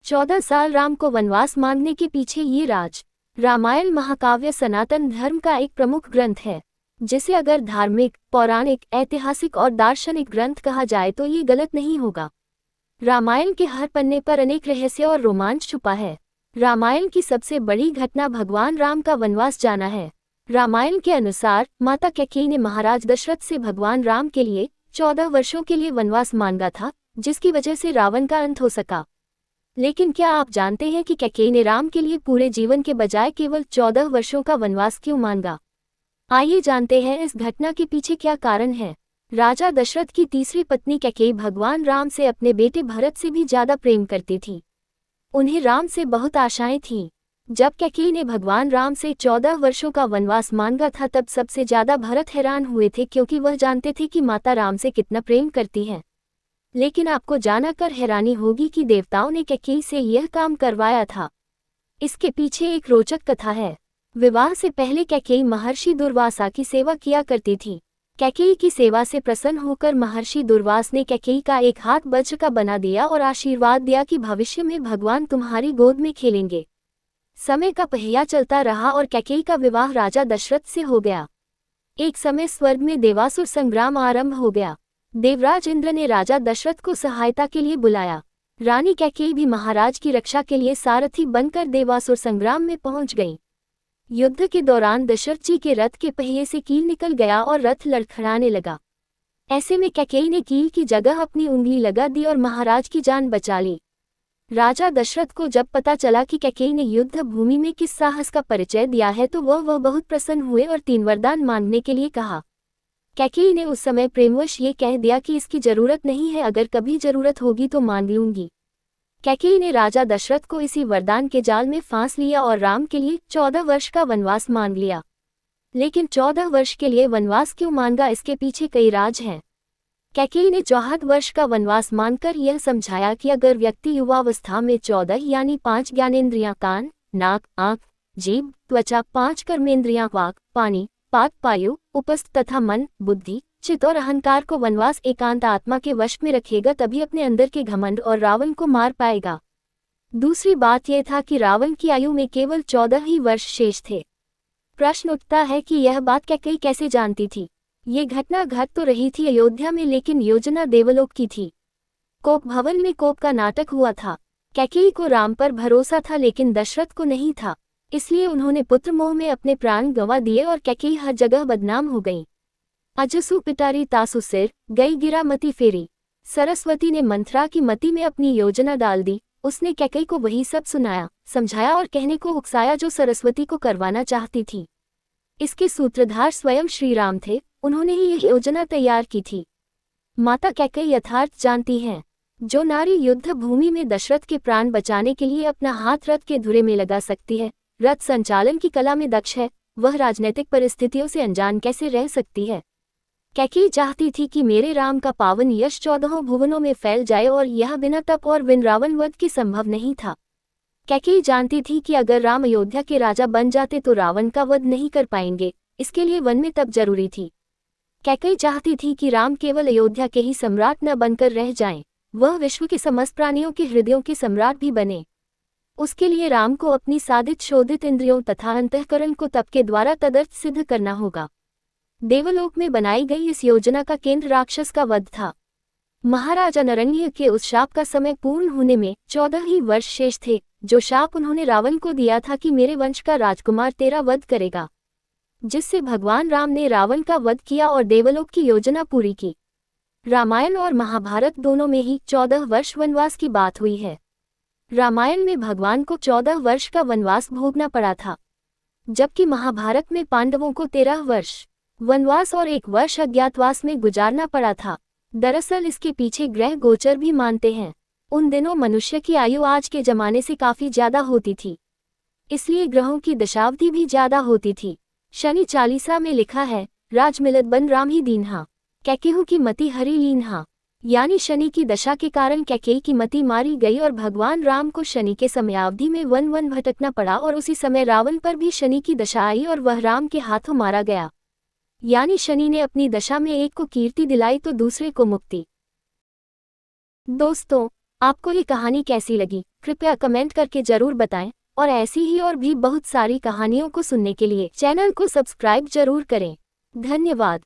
14 साल राम को वनवास मांगने के पीछे ये राज। रामायण महाकाव्य सनातन धर्म का एक प्रमुख ग्रंथ है, जिसे अगर धार्मिक, पौराणिक, ऐतिहासिक और दार्शनिक ग्रंथ कहा जाए तो ये गलत नहीं होगा। रामायण के हर पन्ने पर अनेक रहस्य और रोमांच छुपा है। रामायण की सबसे बड़ी घटना भगवान राम का वनवास जाना है। रामायण के अनुसार माता कैकेयी ने महाराज दशरथ से भगवान राम के लिए 14 वर्षों के लिए वनवास मांगा था, जिसकी वजह से रावण का अंत हो सका। लेकिन क्या आप जानते हैं कि कैकेयी ने राम के लिए पूरे जीवन के बजाय केवल 14 वर्षों का वनवास क्यों मांगा? आइए जानते हैं इस घटना के पीछे क्या कारण है। राजा दशरथ की तीसरी पत्नी कैकेयी भगवान राम से अपने बेटे भरत से भी ज्यादा प्रेम करती थी। उन्हें राम से बहुत आशाएं थीं। जब कैकेयी ने भगवान राम से 14 वर्षों का वनवास मांगा था तब सबसे ज्यादा भरत हैरान हुए थे, क्योंकि वह जानते थे कि माता राम से कितना प्रेम करती हैं। लेकिन आपको जानकर हैरानी होगी कि देवताओं ने कैकेयी से यह काम करवाया था। इसके पीछे एक रोचक कथा है। विवाह से पहले कैकेयी महर्षि दुर्वासा की सेवा किया करती थी। कैकेयी की सेवा से प्रसन्न होकर महर्षि दुर्वास ने कैकेयी का एक हाथ वज्र का बना दिया और आशीर्वाद दिया कि भविष्य में भगवान तुम्हारी गोद में खेलेंगे। समय का पहिया चलता रहा और कैकेयी का विवाह राजा दशरथ से हो गया। एक समय स्वर्ग में देवासुर संग्राम आरंभ हो गया। देवराज इंद्र ने राजा दशरथ को सहायता के लिए बुलाया। रानी कैकेयी भी महाराज की रक्षा के लिए सारथी बनकर देवासुर संग्राम में पहुंच गई। युद्ध के दौरान दशरथ जी के रथ के पहिए से कील निकल गया और रथ लड़खड़ाने लगा। ऐसे में कैकेयी ने कील की जगह अपनी उंगली लगा दी और महाराज की जान बचा ली। राजा दशरथ को जब पता चला कि कैकेयी ने युद्ध भूमि में किस साहस का परिचय दिया है तो वह बहुत प्रसन्न हुए और 3 वरदान मांगने के लिए कहा। कैकेयी ने उस समय प्रेमवश ये कह दिया कि इसकी जरूरत नहीं है, अगर कभी जरूरत होगी तो मांग लूंगी। कैकेयी ने राजा दशरथ को इसी वरदान के जाल में फांस लिया और राम के लिए 14 वर्ष का वनवास मांग लिया। लेकिन 14 वर्ष के लिए वनवास क्यों मांगा, इसके पीछे कई राज हैं। कैकेयी ने 14 वर्ष का वनवास मांगकर यह समझाया कि अगर व्यक्ति युवावस्था में 14 यानी 5 ज्ञानेंद्रियां कान, नाक, आंख, जीभ, त्वचा, 5 कर्मेंद्रियां वाक, पानी, पाक, पायु, उपस्थ तथा मन, बुद्धि, चित्त और अहंकार को वनवास एकांत आत्मा के वश में रखेगा, तभी अपने अंदर के घमंड और रावण को मार पाएगा। दूसरी बात यह था कि रावण की आयु में केवल 14 ही वर्ष शेष थे। प्रश्न उठता है कि यह बात कैकेयी कैसे जानती थी? ये घटना घट तो रही थी अयोध्या में, लेकिन योजना देवलोक की थी। कोप भवन में कोप का नाटक हुआ था। कैकेयी को राम पर भरोसा था लेकिन दशरथ को नहीं था, इसलिए उन्होंने पुत्र मोह में अपने प्राण गंवा दिए और कैकेयी हर जगह बदनाम हो गई। अजसू पिटारी तासु सिर, गई गिरा मति फेरी। सरस्वती ने मंथरा की मति में अपनी योजना डाल दी। उसने कैकेयी को वही सब सुनाया, समझाया और कहने को उकसाया जो सरस्वती को करवाना चाहती थी। इसके सूत्रधार स्वयं श्री राम थे, उन्होंने ही यह योजना तैयार की थी। माता कैकेयी यथार्थ जानती हैं। जो नारी युद्ध भूमि में दशरथ के प्राण बचाने के लिए अपना हाथ रथ के धुरे में लगा सकती है, रथ संचालन की कला में दक्ष है, वह राजनीतिक परिस्थितियों से अनजान कैसे रह सकती है? कैकेयी चाहती थी कि मेरे राम का पावन यश 14 भुवनों में फैल जाए और यह बिना तप और बिन रावण वध के संभव नहीं था। कैकेयी जानती थी कि अगर राम अयोध्या के राजा बन जाते तो रावण का वध नहीं कर पाएंगे, इसके लिए वन में तप जरूरी थी। कैकेयी चाहती थी कि राम केवल अयोध्या के ही सम्राट न बनकर रह जाएं, वह विश्व के समस्त प्राणियों के हृदयों के सम्राट भी बने। उसके लिए राम को अपनी साधित शोधित इंद्रियों तथा अंतःकरण को तप के द्वारा तदर्थ सिद्ध करना होगा। देवलोक में बनाई गई इस योजना का केंद्र राक्षस का वध था। महाराजा नरण्य के उस शाप का समय पूर्ण होने में 14 ही वर्ष शेष थे, जो शाप उन्होंने रावण को दिया था कि मेरे वंश का राजकुमार तेरा वध करेगा, जिससे भगवान राम ने रावण का वध किया और देवलोक की योजना पूरी की। रामायण और महाभारत दोनों में ही 14 वर्ष वनवास की बात हुई है। रामायण में भगवान को 14 वर्ष का वनवास भोगना पड़ा था, जबकि महाभारत में पांडवों को 13 वर्ष वनवास और 1 वर्ष अज्ञातवास में गुजारना पड़ा था। दरअसल इसके पीछे ग्रह गोचर भी मानते हैं। उन दिनों मनुष्य की आयु आज के जमाने से काफी ज्यादा होती थी, इसलिए ग्रहों की दशावधि भी ज्यादा होती थी। शनि चालीसा में लिखा है, राज मिलत बन राम ही दीन्हा, कैकेयी की मति हरि लीन्हा। यानी शनि की दशा के कारण कैकेयी की मति मारी गई और भगवान राम को शनि के समयावधि में वन वन भटकना पड़ा और उसी समय रावण पर भी शनि की दशा आई और वह राम के हाथों मारा गया। यानी शनि ने अपनी दशा में एक को कीर्ति दिलाई तो दूसरे को मुक्ति। दोस्तों, आपको ये कहानी कैसी लगी कृपया कमेंट करके जरूर बताएं और ऐसी ही और भी बहुत सारी कहानियों को सुनने के लिए चैनल को सब्सक्राइब जरूर करें। धन्यवाद।